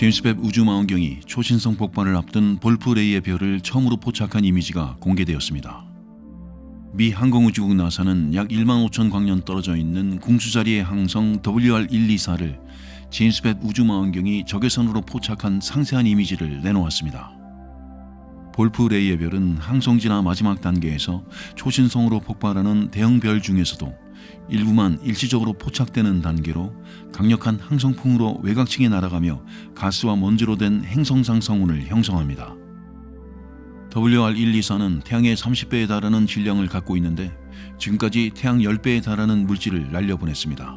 제임스 웹 우주망원경이 초신성 폭발을 앞둔 볼프레이의 별을 처음으로 포착한 이미지가 공개되었습니다. 미 항공우주국 나사는 약 1만 5천 광년 떨어져 있는 궁수자리의 항성 WR124를 제임스 웹 우주망원경이 적외선으로 포착한 상세한 이미지를 내놓았습니다. 볼프레이의 별은 항성진화 마지막 단계에서 초신성으로 폭발하는 대형 별 중에서도 일부만 일시적으로 포착되는 단계로 강력한 항성풍으로 외곽층에 날아가며 가스와 먼지로 된 행성상 성운을 형성합니다. WR124는 태양의 30배에 달하는 질량을 갖고 있는데 지금까지 태양 10배에 달하는 물질을 날려보냈습니다.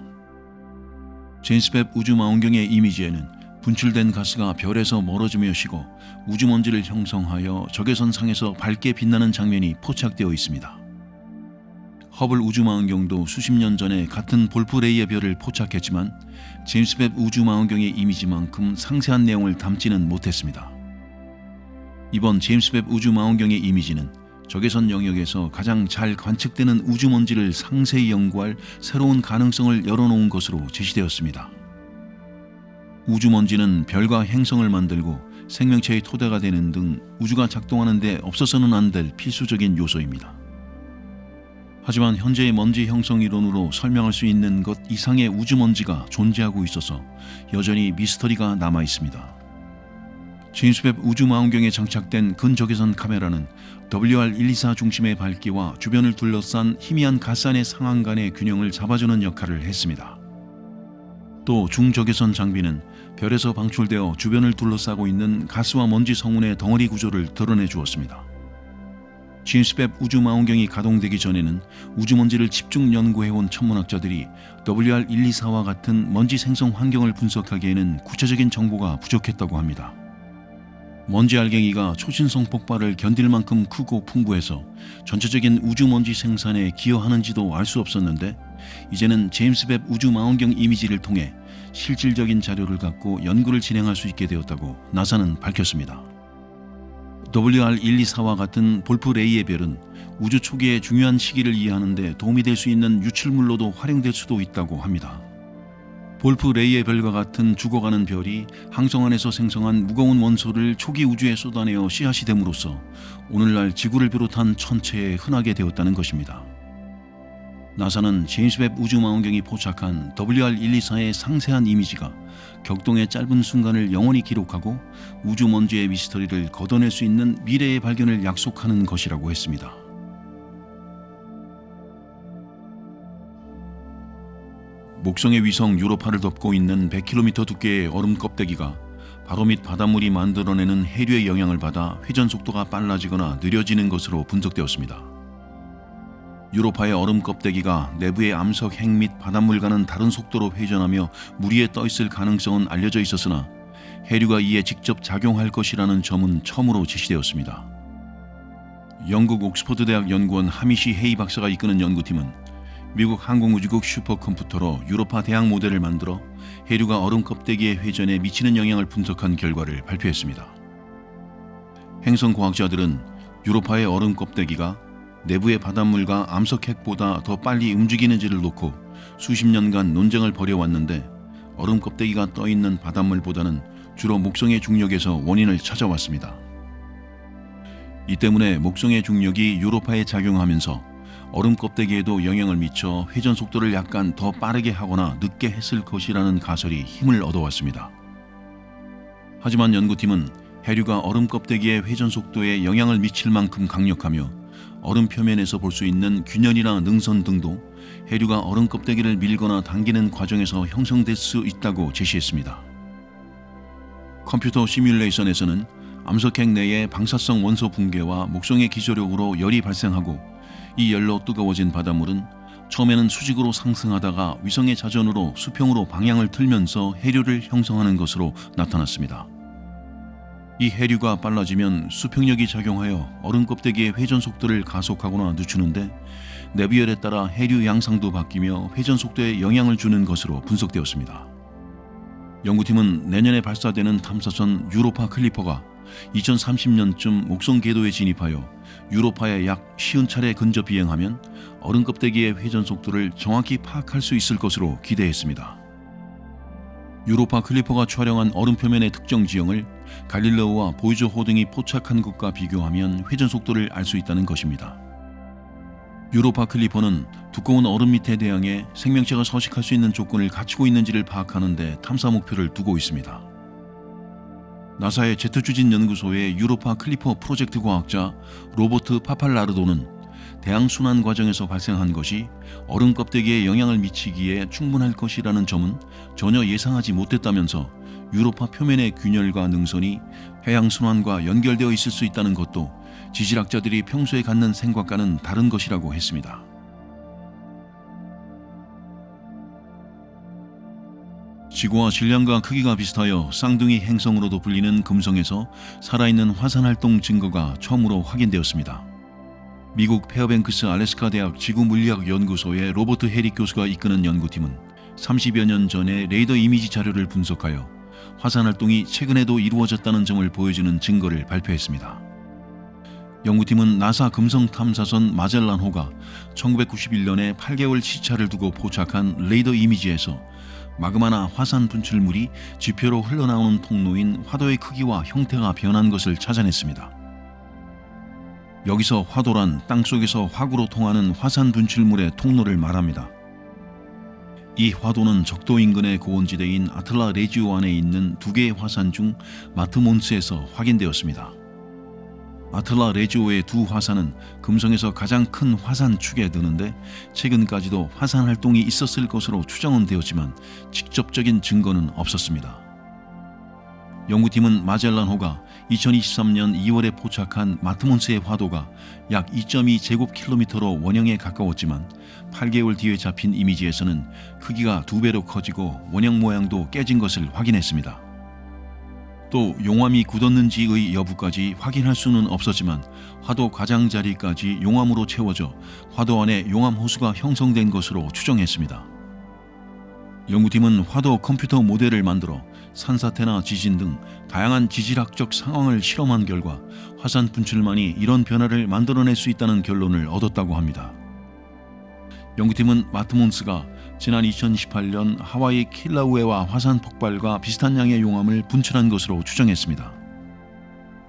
제임스 웹 우주망원경의 이미지에는 분출된 가스가 별에서 멀어지며 식어 우주먼지를 형성하여 적외선상에서 밝게 빛나는 장면이 포착되어 있습니다. 허블 우주망원경도 수십 년 전에 같은 볼프레이의 별을 포착했지만 제임스 웹 우주망원경의 이미지만큼 상세한 내용을 담지는 못했습니다. 이번 제임스 웹 우주망원경의 이미지는 적외선 영역에서 가장 잘 관측되는 우주먼지를 상세히 연구할 새로운 가능성을 열어놓은 것으로 제시되었습니다. 우주먼지는 별과 행성을 만들고 생명체의 토대가 되는 등 우주가 작동하는 데 없어서는 안 될 필수적인 요소입니다. 하지만 현재의 먼지 형성 이론으로 설명할 수 있는 것 이상의 우주먼지가 존재하고 있어서 여전히 미스터리가 남아 있습니다. 제임스 웹 우주망원경에 장착된 근적외선 카메라는 WR124 중심의 밝기와 주변을 둘러싼 희미한 가스안의 상황 간의 균형을 잡아주는 역할을 했습니다. 또 중적외선 장비는 별에서 방출되어 주변을 둘러싸고 있는 가스와 먼지 성운의 덩어리 구조를 드러내 주었습니다. 제임스 웹 우주망원경이 가동되기 전에는 우주먼지를 집중 연구해온 천문학자들이 WR124와 같은 먼지 생성 환경을 분석하기에는 구체적인 정보가 부족했다고 합니다. 먼지 알갱이가 초신성 폭발을 견딜 만큼 크고 풍부해서 전체적인 우주먼지 생산에 기여하는지도 알 수 없었는데 이제는 제임스 웹 우주망원경 이미지를 통해 실질적인 자료를 갖고 연구를 진행할 수 있게 되었다고 나사는 밝혔습니다. WR124와 같은 볼프레이의 별은 우주 초기의 중요한 시기를 이해하는 데 도움이 될 수 있는 유출물로도 활용될 수도 있다고 합니다. 볼프레이의 별과 같은 죽어가는 별이 항성 안에서 생성한 무거운 원소를 초기 우주에 쏟아내어 씨앗이 됨으로써 오늘날 지구를 비롯한 천체에 흔하게 되었다는 것입니다. 나사는 제임스 웹 우주망원경이 포착한 WR124의 상세한 이미지가 격동의 짧은 순간을 영원히 기록하고 우주먼지의 미스터리를 걷어낼 수 있는 미래의 발견을 약속하는 것이라고 했습니다. 목성의 위성 유로파를 덮고 있는 100km 두께의 얼음 껍데기가 바로 밑 바닷물이 만들어내는 해류의 영향을 받아 회전 속도가 빨라지거나 느려지는 것으로 분석되었습니다. 유로파의 얼음 껍데기가 내부의 암석 핵 및 바닷물과는 다른 속도로 회전하며 물 위에 떠있을 가능성은 알려져 있었으나 해류가 이에 직접 작용할 것이라는 점은 처음으로 제시되었습니다. 영국 옥스퍼드 대학 연구원 하미시 헤이 박사가 이끄는 연구팀은 미국 항공우주국 슈퍼컴퓨터로 유로파 대항 모델을 만들어 해류가 얼음 껍데기의 회전에 미치는 영향을 분석한 결과를 발표했습니다. 행성과학자들은 유로파의 얼음 껍데기가 내부의 바닷물과 암석핵보다 더 빨리 움직이는지를 놓고 수십 년간 논쟁을 벌여왔는데 얼음 껍데기가 떠있는 바닷물보다는 주로 목성의 중력에서 원인을 찾아왔습니다. 이 때문에 목성의 중력이 유로파에 작용하면서 얼음 껍데기에도 영향을 미쳐 회전 속도를 약간 더 빠르게 하거나 늦게 했을 것이라는 가설이 힘을 얻어왔습니다. 하지만 연구팀은 해류가 얼음 껍데기의 회전 속도에 영향을 미칠 만큼 강력하며 얼음 표면에서 볼 수 있는 균열이나 능선 등도 해류가 얼음 껍데기를 밀거나 당기는 과정에서 형성될 수 있다고 제시했습니다. 컴퓨터 시뮬레이션에서는 암석핵 내의 방사성 원소 붕괴와 목성의 기저력으로 열이 발생하고 이 열로 뜨거워진 바닷물은 처음에는 수직으로 상승하다가 위성의 자전으로 수평으로 방향을 틀면서 해류를 형성하는 것으로 나타났습니다. 이 해류가 빨라지면 수평력이 작용하여 얼음 껍데기의 회전 속도를 가속하거나 늦추는데 내비열에 따라 해류 양상도 바뀌며 회전 속도에 영향을 주는 것으로 분석되었습니다. 연구팀은 내년에 발사되는 탐사선 유로파 클리퍼가 2030년쯤 목성 궤도에 진입하여 유로파에 약 50차례 근접 비행하면 얼음 껍데기의 회전 속도를 정확히 파악할 수 있을 것으로 기대했습니다. 유로파 클리퍼가 촬영한 얼음 표면의 특정 지형을 갈릴레오와 보이저 호등이 포착한 것과 비교하면 회전 속도를 알 수 있다는 것입니다. 유로파 클리퍼는 두꺼운 얼음 밑에 대항해 생명체가 서식할 수 있는 조건을 갖추고 있는지를 파악하는 데 탐사 목표를 두고 있습니다. 나사의 제트 추진 연구소의 유로파 클리퍼 프로젝트 과학자 로버트 파팔라르도는 대항 순환 과정에서 발생한 것이 얼음 껍데기에 영향을 미치기에 충분할 것이라는 점은 전혀 예상하지 못했다면서 유로파 표면의 균열과 능선이 해양 순환과 연결되어 있을 수 있다는 것도 지질학자들이 평소에 갖는 생각과는 다른 것이라고 했습니다. 지구와 질량과 크기가 비슷하여 쌍둥이 행성으로도 불리는 금성에서 살아있는 화산 활동 증거가 처음으로 확인되었습니다. 미국 페어뱅크스 알래스카 대학 지구물리학 연구소의 로버트 헤릭 교수가 이끄는 연구팀은 30여 년 전에 레이더 이미지 자료를 분석하여 화산 활동이 최근에도 이루어졌다는 점을 보여주는 증거를 발표했습니다. 연구팀은 나사 금성 탐사선 마젤란호가 1991년에 8개월 시차를 두고 포착한 레이더 이미지에서 마그마나 화산 분출물이 지표로 흘러나오는 통로인 화도의 크기와 형태가 변한 것을 찾아냈습니다. 여기서 화도란 땅속에서 화구로 통하는 화산 분출물의 통로를 말합니다. 이 화도는 적도 인근의 고원지대인 아틀라 레지오 안에 있는 두 개의 화산 중 마트몬스에서 확인되었습니다. 아틀라 레지오의 두 화산은 금성에서 가장 큰 화산 축에 드는데 최근까지도 화산 활동이 있었을 것으로 추정은 되었지만 직접적인 증거는 없었습니다. 연구팀은 마젤란호가 2023년 2월에 포착한 마트몬스의 화도가 약 2.2 제곱킬로미터로 원형에 가까웠지만 8개월 뒤에 잡힌 이미지에서는 크기가 2배로 커지고 원형 모양도 깨진 것을 확인했습니다. 또 용암이 굳었는지의 여부까지 확인할 수는 없었지만 화도 가장자리까지 용암으로 채워져 화도 안에 용암 호수가 형성된 것으로 추정했습니다. 연구팀은 화도 컴퓨터 모델을 만들어 산사태나 지진 등 다양한 지질학적 상황을 실험한 결과 화산 분출만이 이런 변화를 만들어낼 수 있다는 결론을 얻었다고 합니다. 연구팀은 마트몬스가 지난 2018년 하와이 킬라우에와 화산 폭발과 비슷한 양의 용암을 분출한 것으로 추정했습니다.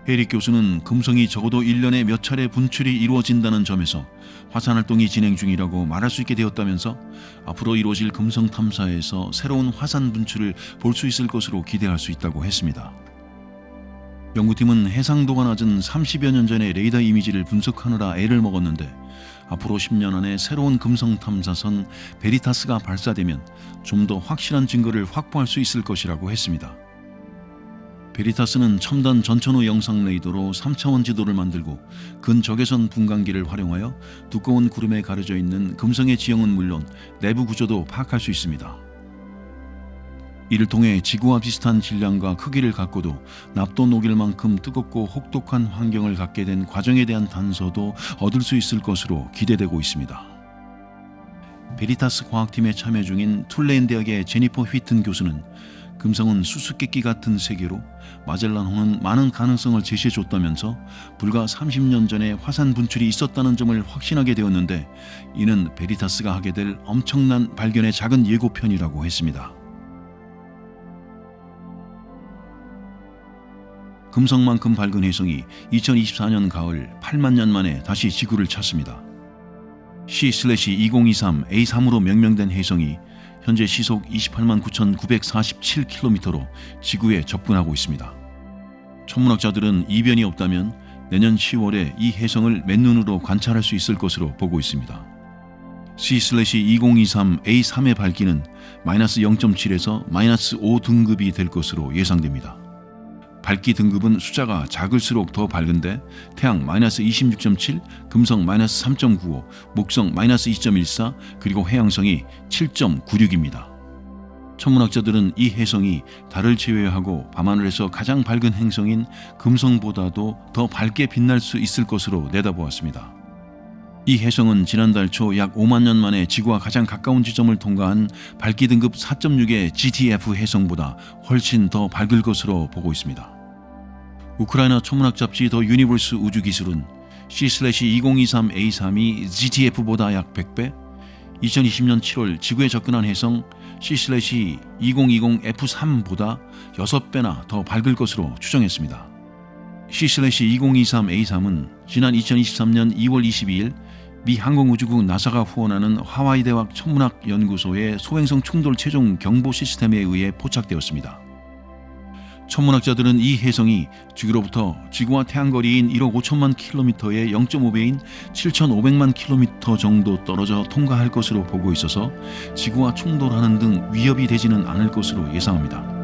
헤릭 교수는 금성이 적어도 1년에 몇 차례 분출이 이루어진다는 점에서 화산 활동이 진행 중이라고 말할 수 있게 되었다면서 앞으로 이루어질 금성 탐사에서 새로운 화산 분출을 볼 수 있을 것으로 기대할 수 있다고 했습니다. 연구팀은 해상도가 낮은 30여 년 전의 레이더 이미지를 분석하느라 애를 먹었는데 앞으로 10년 안에 새로운 금성 탐사선 베리타스가 발사되면 좀 더 확실한 증거를 확보할 수 있을 것이라고 했습니다. 베리타스는 첨단 전천후 영상 레이더로 3차원 지도를 만들고 근적외선 분광기를 활용하여 두꺼운 구름에 가려져 있는 금성의 지형은 물론 내부 구조도 파악할 수 있습니다. 이를 통해 지구와 비슷한 질량과 크기를 갖고도 납도 녹일 만큼 뜨겁고 혹독한 환경을 갖게 된 과정에 대한 단서도 얻을 수 있을 것으로 기대되고 있습니다. 베리타스 과학팀에 참여 중인 툴레인 대학의 제니퍼 휘튼 교수는 금성은 수수께끼 같은 세계로 마젤란호는 많은 가능성을 제시해줬다면서 불과 30년 전에 화산 분출이 있었다는 점을 확신하게 되었는데 이는 베리타스가 하게 될 엄청난 발견의 작은 예고편이라고 했습니다. 금성만큼 밝은 혜성이 2024년 가을 8만 년 만에 다시 지구를 찾습니다. C/2023A3으로 명명된 혜성이 현재 시속 28만 9,947km로 지구에 접근하고 있습니다. 천문학자들은 이변이 없다면 내년 10월에 이 혜성을 맨눈으로 관찰할 수 있을 것으로 보고 있습니다. C/2023A3의 밝기는 -0.7에서 -5 등급이 될 것으로 예상됩니다. 밝기 등급은 숫자가 작을수록 더 밝은데 태양 -26.7, 금성 -3.95, 목성 -2.14, 그리고 해왕성이 7.96입니다. 천문학자들은 이 혜성이 달을 제외하고 밤하늘에서 가장 밝은 행성인 금성보다도 더 밝게 빛날 수 있을 것으로 내다보았습니다. 이 혜성은 지난달 초 약 5만 년 만에 지구와 가장 가까운 지점을 통과한 밝기 등급 4.6의 GTF 혜성보다 훨씬 더 밝을 것으로 보고 있습니다. 우크라이나 천문학 잡지 더 유니버스 우주기술은 C/2023A3이 GTF보다 약 100배, 2020년 7월 지구에 접근한 혜성 C/2020 F3보다 6배나 더 밝을 것으로 추정했습니다. C/2023 A3은 지난 2023년 2월 22일 미 항공우주국 나사가 후원하는 하와이 대학 천문학 연구소의 소행성 충돌 최종 경보 시스템에 의해 포착되었습니다. 천문학자들은 이 혜성이 지구로부터 지구와 태양 거리인 1억 5천만 킬로미터의 0.5배인 7,500만 킬로미터 정도 떨어져 통과할 것으로 보고 있어서 지구와 충돌하는 등 위협이 되지는 않을 것으로 예상합니다.